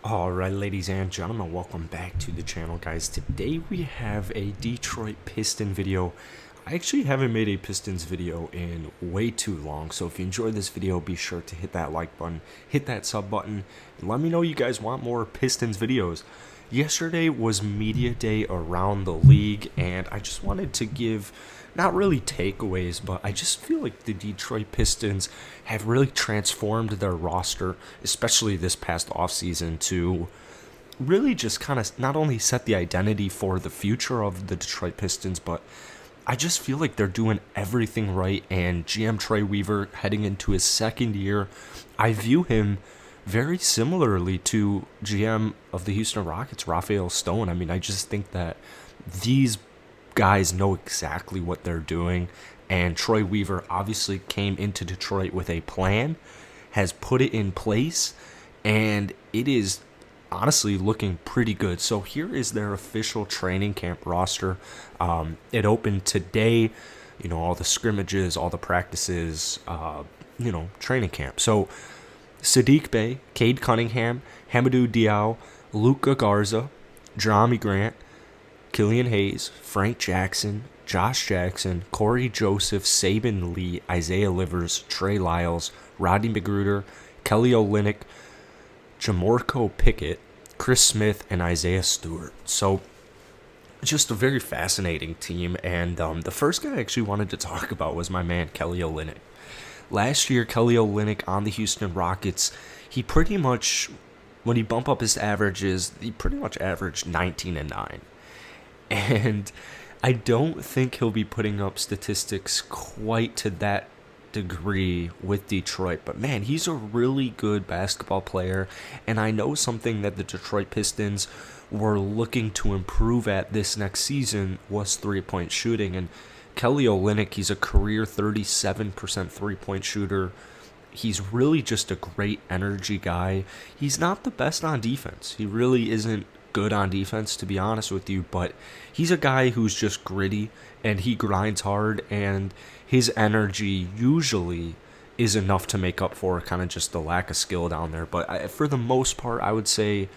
Alright, ladies and gentlemen, welcome back to the channel, guys. Today we have a Detroit Piston video. I actually haven't made a Pistons video in way too long, so if you enjoyed this video, be sure to hit that like button, hit that sub button, and let me know you guys want more Pistons videos. Yesterday was media day around the league, and I just wanted to give not really takeaways, but I just feel like the Detroit Pistons have really transformed their roster, especially this past offseason, to really just kind of not only set the identity for the future of the Detroit Pistons, but I just feel like they're doing everything right. And GM Trey Weaver, heading into his second year, I view him very similarly to GM of the Houston Rockets, Raphael Stone. I mean, I just think that these guys know exactly what they're doing, and Troy Weaver obviously came into Detroit with a plan, has put it in place, and it is honestly looking pretty good. So here is their official training camp roster. It opened today, all the scrimmages, all the practices, training camp. So Saddiq Bey, Cade Cunningham, Hamidou Diallo, Luka Garza, Jerami Grant, Killian Hayes, Frank Jackson, Josh Jackson, Corey Joseph, Saben Lee, Isaiah Livers, Trey Lyles, Rodney McGruder, Kelly Olynyk, Jamorko Pickett, Chris Smith, and Isaiah Stewart. So just a very fascinating team. And the first guy I actually wanted to talk about was my man Kelly Olynyk. Last year, Kelly Olynyk on the Houston Rockets, he pretty much, when he bumped up his averages, he pretty much averaged 19 and 9. And I don't think he'll be putting up statistics quite to that degree with Detroit. But man, he's a really good basketball player. And I know something that the Detroit Pistons were looking to improve at this next season was three-point shooting. And Kelly Olynyk, he's a career 37% three-point shooter. He's really just a great energy guy. He's not the best on defense. He really isn't good on defense, to be honest with you, but he's a guy who's just gritty and he grinds hard, and his energy usually is enough to make up for kind of just the lack of skill down there. But for the most part, I would say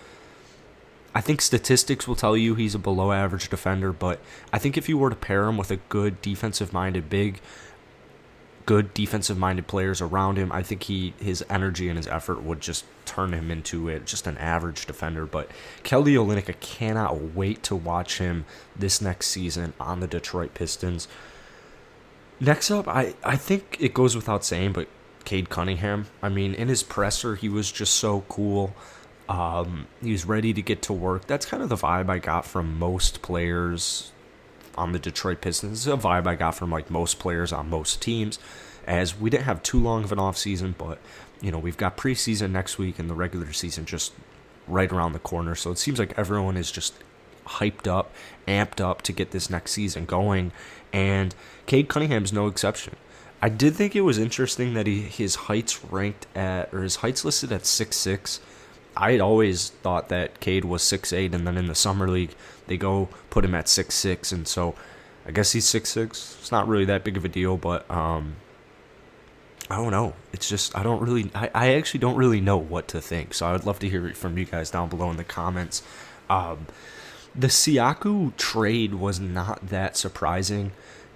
I think statistics will tell you he's a below average defender, but I think if you were to pair him with a good defensive minded players around him, I think his energy and his effort would just turn him into just an average defender. But Kelly Olynyk, I cannot wait to watch him this next season on the Detroit Pistons. Next up, I think it goes without saying, but Cade Cunningham. I mean, in his presser, he was just so cool. He was ready to get to work. That's kind of the vibe I got from most players on the Detroit Pistons. It's a vibe I got from like most players on most teams, as we didn't have too long of an off season, but we've got preseason next week and the regular season just right around the corner. So it seems like everyone is just hyped up, amped up to get this next season going, and Cade Cunningham's no exception. I did think it was interesting that his height's listed at 6'6". I had always thought that Cade was 6'8", and then in the summer league they go put him at 6'6", and so I guess he's 6'6". It's not really that big of a deal, but I don't know. It's just I actually don't really know what to think. So I would love to hear it from you guys down below in the comments. The Siakam trade was not that surprising.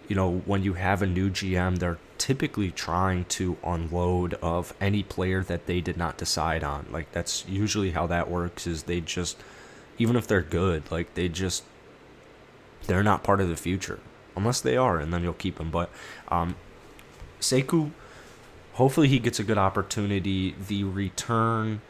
When you have a new GM, they're typically trying to unload of any player that they did not decide on. Like, that's usually how that works, is they just, even if they're good, like, they're not part of the future. Unless they are, and then you'll keep them. But Sekou, hopefully he gets a good opportunity. The return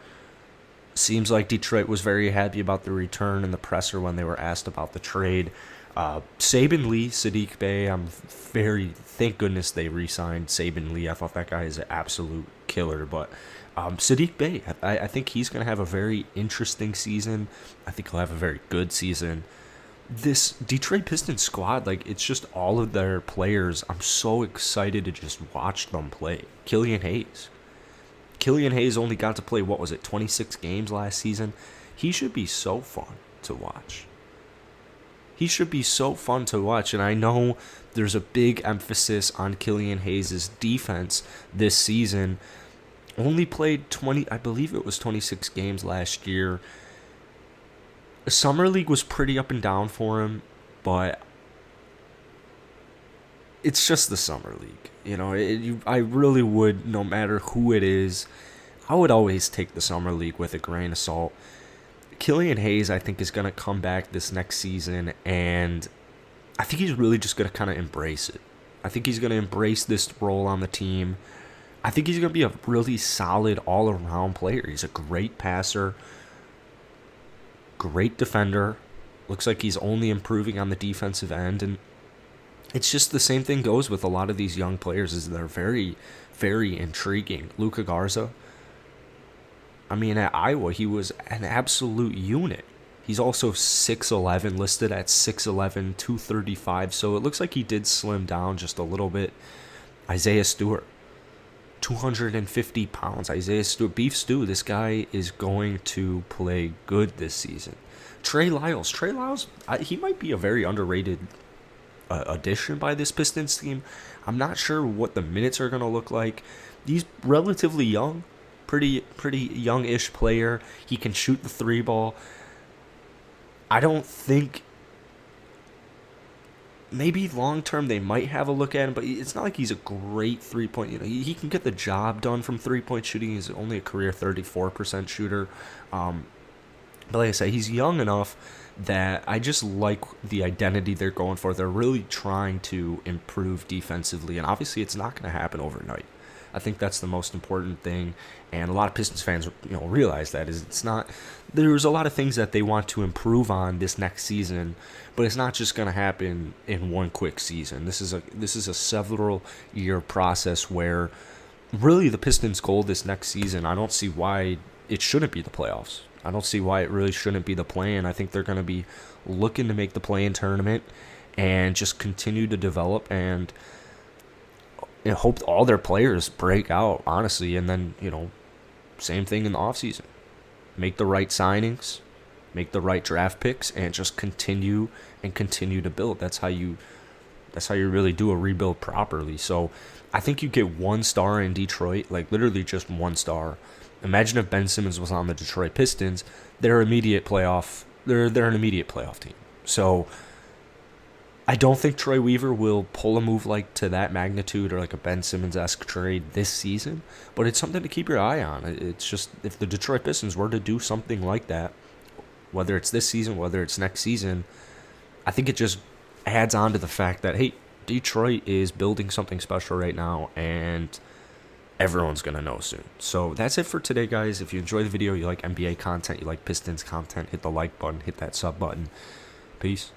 seems like Detroit was very happy about the return and the presser when they were asked about the trade. Saben Lee, Saddiq Bey, thank goodness they re-signed Saben Lee. I thought that guy is an absolute killer. But Saddiq Bey, I think he's going to have a very interesting season. I think he'll have a very good season. This Detroit Pistons squad, like, it's just all of their players. I'm so excited to just watch them play. Killian Hayes only got to play, 26 games last season. He should be so fun to watch. And I know there's a big emphasis on Killian Hayes' defense this season. Only played 20, I believe it was 26 games last year. Summer League was pretty up and down for him, but it's just the Summer League. I really would, no matter who it is, I would always take the Summer League with a grain of salt. Killian Hayes, I think, is going to come back this next season, and I think he's really just going to kind of embrace it. I think he's going to embrace this role on the team. I think he's going to be a really solid all-around player. He's a great passer, great defender. Looks like he's only improving on the defensive end, and it's just the same thing goes with a lot of these young players, is they're very, very intriguing. Luka Garza, I mean, at Iowa, he was an absolute unit. He's also 6'11", listed at 6'11", 235, so it looks like he did slim down just a little bit. Isaiah Stewart, 250 pounds. Isaiah Stewart, Beef Stew, this guy is going to play good this season. Trey Lyles, he might be a very underrated addition by this Pistons team. I'm not sure what the minutes are going to look like. He's relatively young, pretty young-ish player. He can shoot the three ball. I don't think, maybe long-term they might have a look at him, but it's not like he's a great three-point. He can get the job done from three-point shooting. He's only a career 34% shooter. But like I said, he's young enough that I just like the identity they're going for. They're really trying to improve defensively, and obviously it's not going to happen overnight. I think that's the most important thing, and a lot of Pistons fans, realize that is it's not. There's a lot of things that they want to improve on this next season, but it's not just going to happen in one quick season. This is a several year process where really the Pistons' goal this next season, I don't see why it shouldn't be the playoffs. I don't see why it really shouldn't be the play-in. I think they're going to be looking to make the play-in tournament and just continue to develop and hope all their players break out, honestly. And then, same thing in the offseason. Make the right signings, make the right draft picks, and just continue to build. That's how you really do a rebuild properly. So I think you get 1 star in Detroit, like literally just 1 star. Imagine if Ben Simmons was on the Detroit Pistons. They're an immediate playoff team. So I don't think Troy Weaver will pull a move like to that magnitude or like a Ben Simmons-esque trade this season, but it's something to keep your eye on. It's just, if the Detroit Pistons were to do something like that, whether it's this season, whether it's next season, I think it just adds on to the fact that, hey, Detroit is building something special right now, and everyone's going to know soon. So that's it for today, guys. If you enjoy the video, you like NBA content, you like Pistons content, hit the like button, hit that sub button. Peace.